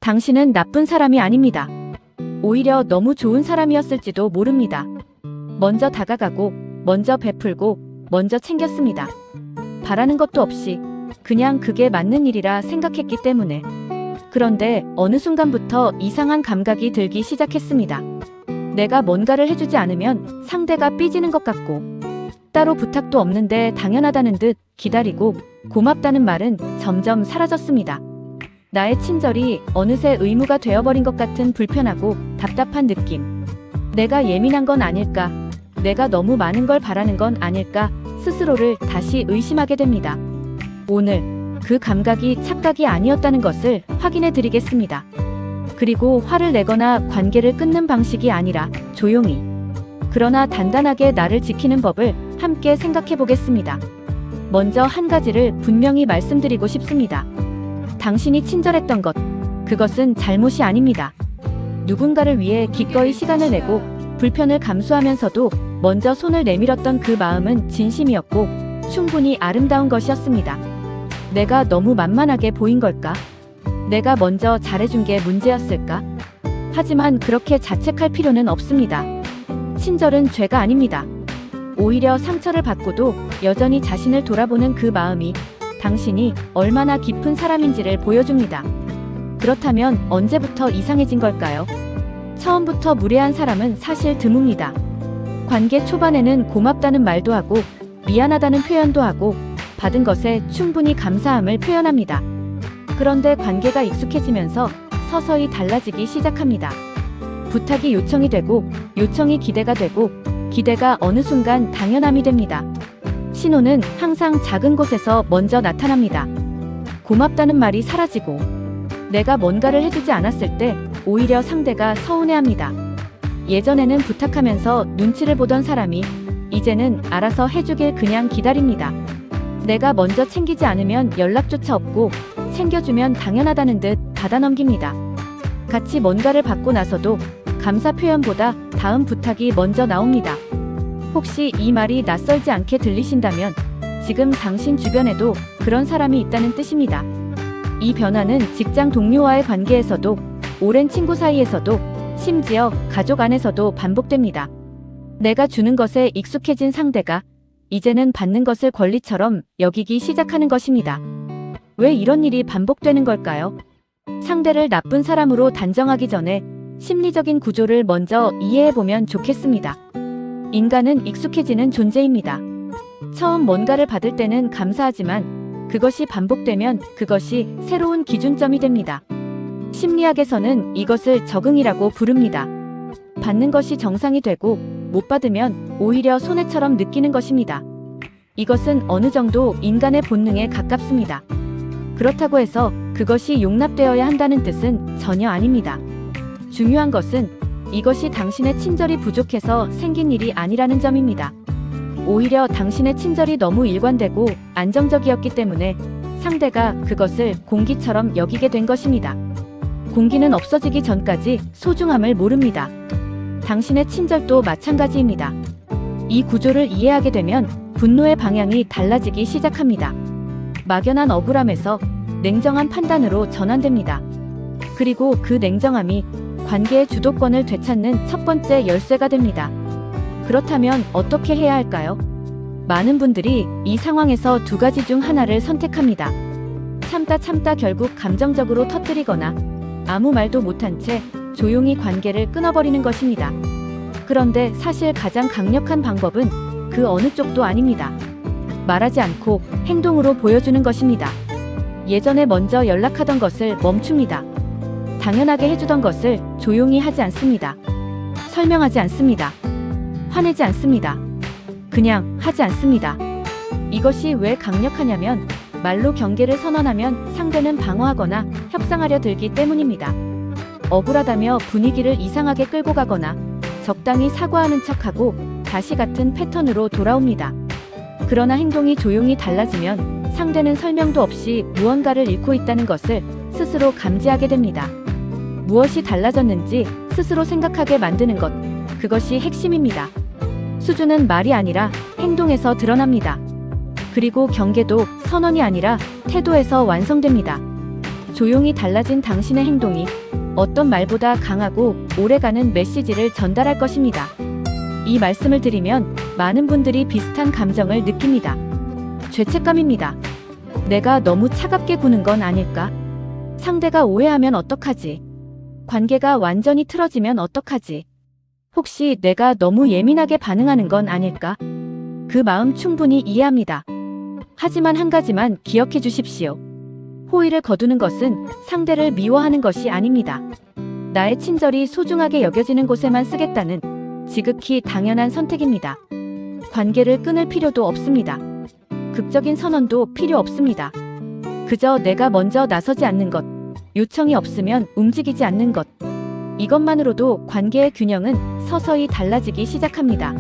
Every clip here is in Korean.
당신은 나쁜 사람이 아닙니다. 오히려 너무 좋은 사람이었을지도 모릅니다. 먼저 다가가고, 먼저 베풀고, 먼저 챙겼습니다. 바라는 것도 없이 그냥 그게 맞는 일이라 생각했기 때문에. 그런데 어느 순간부터 이상한 감각이 들기 시작했습니다. 내가 뭔가를 해주지 않으면 상대가 삐지는 것 같고, 따로 부탁도 없는데 당연하다는 듯 기다리고 고맙다는 말은 점점 사라졌습니다. 나의 친절이 어느새 의무가 되어버린 것 같은 불편하고 답답한 느낌. 내가 예민한 건 아닐까? 내가 너무 많은 걸 바라는 건 아닐까? 스스로를 다시 의심하게 됩니다. 오늘 그 감각이 착각이 아니었다는 것을 확인해 드리겠습니다. 그리고 화를 내거나 관계를 끊는 방식이 아니라 조용히, 그러나 단단하게 나를 지키는 법을 함께 생각해 보겠습니다. 먼저 한 가지를 분명히 말씀드리고 싶습니다. 당신이 친절했던 것, 그것은 잘못이 아닙니다. 누군가를 위해 기꺼이 시간을 내고 불편을 감수하면서도 먼저 손을 내밀었던 그 마음은 진심이었고 충분히 아름다운 것이었습니다. 내가 너무 만만하게 보인 걸까? 내가 먼저 잘해준 게 문제였을까? 하지만 그렇게 자책할 필요는 없습니다. 친절은 죄가 아닙니다. 오히려 상처를 받고도 여전히 자신을 돌아보는 그 마음이 당신이 얼마나 깊은 사람인지를 보여줍니다. 그렇다면 언제부터 이상해진 걸까요? 처음부터 무례한 사람은 사실 드뭅니다. 관계 초반에는 고맙다는 말도 하고 미안하다는 표현도 하고 받은 것에 충분히 감사함을 표현합니다. 그런데 관계가 익숙해지면서 서서히 달라지기 시작합니다. 부탁이 요청이 되고 요청이 기대가 되고 기대가 어느 순간 당연함이 됩니다. 신호는 항상 작은 곳에서 먼저 나타납니다. 고맙다는 말이 사라지고 내가 뭔가를 해주지 않았을 때 오히려 상대가 서운해합니다. 예전에는 부탁하면서 눈치를 보던 사람이 이제는 알아서 해주길 그냥 기다립니다. 내가 먼저 챙기지 않으면 연락조차 없고 챙겨주면 당연하다는 듯 받아넘깁니다. 같이 뭔가를 받고 나서도 감사 표현보다 다음 부탁이 먼저 나옵니다. 혹시 이 말이 낯설지 않게 들리신다면 지금 당신 주변에도 그런 사람이 있다는 뜻입니다. 이 변화는 직장 동료와의 관계에서도 오랜 친구 사이에서도 심지어 가족 안에서도 반복됩니다. 내가 주는 것에 익숙해진 상대가 이제는 받는 것을 권리처럼 여기기 시작하는 것입니다. 왜 이런 일이 반복되는 걸까요? 상대를 나쁜 사람으로 단정하기 전에 심리적인 구조를 먼저 이해해보면 좋겠습니다. 인간은 익숙해지는 존재입니다. 처음 뭔가를 받을 때는 감사하지만 그것이 반복되면 그것이 새로운 기준점이 됩니다. 심리학에서는 이것을 적응이라고 부릅니다. 받는 것이 정상이 되고 못 받으면 오히려 손해처럼 느끼는 것입니다. 이것은 어느 정도 인간의 본능에 가깝습니다. 그렇다고 해서 그것이 용납되어야 한다는 뜻은 전혀 아닙니다. 중요한 것은 이것이 당신의 친절이 부족해서 생긴 일이 아니라는 점입니다. 오히려 당신의 친절이 너무 일관되고 안정적이었기 때문에 상대가 그것을 공기처럼 여기게 된 것입니다. 공기는 없어지기 전까지 소중함을 모릅니다. 당신의 친절도 마찬가지입니다. 이 구조를 이해하게 되면 분노의 방향이 달라지기 시작합니다. 막연한 억울함에서 냉정한 판단으로 전환됩니다. 그리고 그 냉정함이 관계의 주도권을 되찾는 첫 번째 열쇠가 됩니다. 그렇다면 어떻게 해야 할까요? 많은 분들이 이 상황에서 두 가지 중 하나를 선택합니다. 참다 결국 감정적으로 터뜨리거나 아무 말도 못한 채 조용히 관계를 끊어버리는 것입니다. 그런데 사실 가장 강력한 방법은 그 어느 쪽도 아닙니다. 말하지 않고 행동으로 보여주는 것입니다. 예전에 먼저 연락하던 것을 멈춥니다. 당연하게 해주던 것을 조용히 하지 않습니다. 설명하지 않습니다. 화내지 않습니다. 그냥 하지 않습니다. 이것이 왜 강력하냐면 말로 경계를 선언하면 상대는 방어하거나 협상하려 들기 때문입니다. 억울하다며 분위기를 이상하게 끌고 가거나 적당히 사과하는 척하고 다시 같은 패턴으로 돌아옵니다. 그러나 행동이 조용히 달라지면 상대는 설명도 없이 무언가를 잃고 있다는 것을 스스로 감지하게 됩니다. 무엇이 달라졌는지 스스로 생각하게 만드는 것, 그것이 핵심입니다. 수준은 말이 아니라 행동에서 드러납니다. 그리고 경계도 선언이 아니라 태도에서 완성됩니다. 조용히 달라진 당신의 행동이 어떤 말보다 강하고 오래가는 메시지를 전달할 것입니다. 이 말씀을 드리면 많은 분들이 비슷한 감정을 느낍니다. 죄책감입니다. 내가 너무 차갑게 구는 건 아닐까? 상대가 오해하면 어떡하지? 관계가 완전히 틀어지면 어떡하지? 혹시 내가 너무 예민하게 반응하는 건 아닐까? 그 마음 충분히 이해합니다. 하지만 한 가지만 기억해 주십시오. 호의를 거두는 것은 상대를 미워하는 것이 아닙니다. 나의 친절이 소중하게 여겨지는 곳에만 쓰겠다는 지극히 당연한 선택입니다. 관계를 끊을 필요도 없습니다. 극적인 선언도 필요 없습니다. 그저 내가 먼저 나서지 않는 것, 요청이 없으면 움직이지 않는 것. 이것만으로도 관계의 균형은 서서히 달라지기 시작합니다.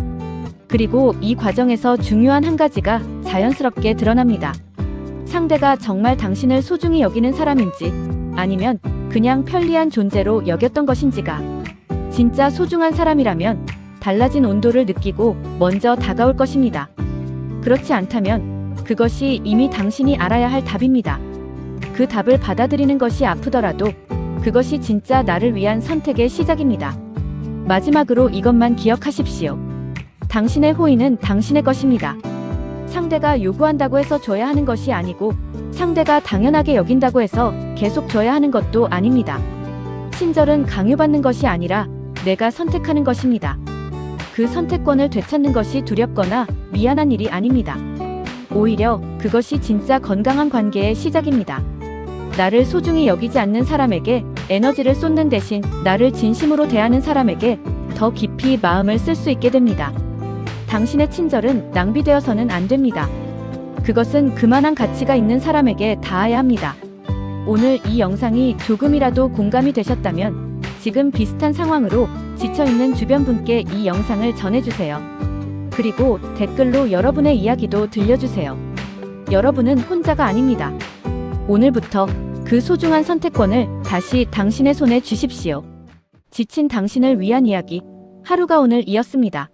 그리고 이 과정에서 중요한 한 가지가 자연스럽게 드러납니다. 상대가 정말 당신을 소중히 여기는 사람인지 아니면 그냥 편리한 존재로 여겼던 것인지가. 진짜 소중한 사람이라면 달라진 온도를 느끼고 먼저 다가올 것입니다. 그렇지 않다면 그것이 이미 당신이 알아야 할 답입니다. 그 답을 받아들이는 것이 아프더라도 그것이 진짜 나를 위한 선택의 시작입니다. 마지막으로 이것만 기억하십시오. 당신의 호의는 당신의 것입니다. 상대가 요구한다고 해서 줘야 하는 것이 아니고 상대가 당연하게 여긴다고 해서 계속 줘야 하는 것도 아닙니다. 친절은 강요받는 것이 아니라 내가 선택하는 것입니다. 그 선택권을 되찾는 것이 두렵거나 미안한 일이 아닙니다. 오히려 그것이 진짜 건강한 관계의 시작입니다. 나를 소중히 여기지 않는 사람에게 에너지를 쏟는 대신 나를 진심으로 대하는 사람에게 더 깊이 마음을 쓸 수 있게 됩니다. 당신의 친절은 낭비되어서는 안 됩니다. 그것은 그만한 가치가 있는 사람에게 닿아야 합니다. 오늘 이 영상이 조금이라도 공감이 되셨다면 지금 비슷한 상황으로 지쳐있는 주변 분께 이 영상을 전해주세요. 그리고 댓글로 여러분의 이야기도 들려주세요. 여러분은 혼자가 아닙니다. 오늘부터 그 소중한 선택권을 다시 당신의 손에 주십시오. 지친 당신을 위한 이야기, 하루가 오늘이었습니다.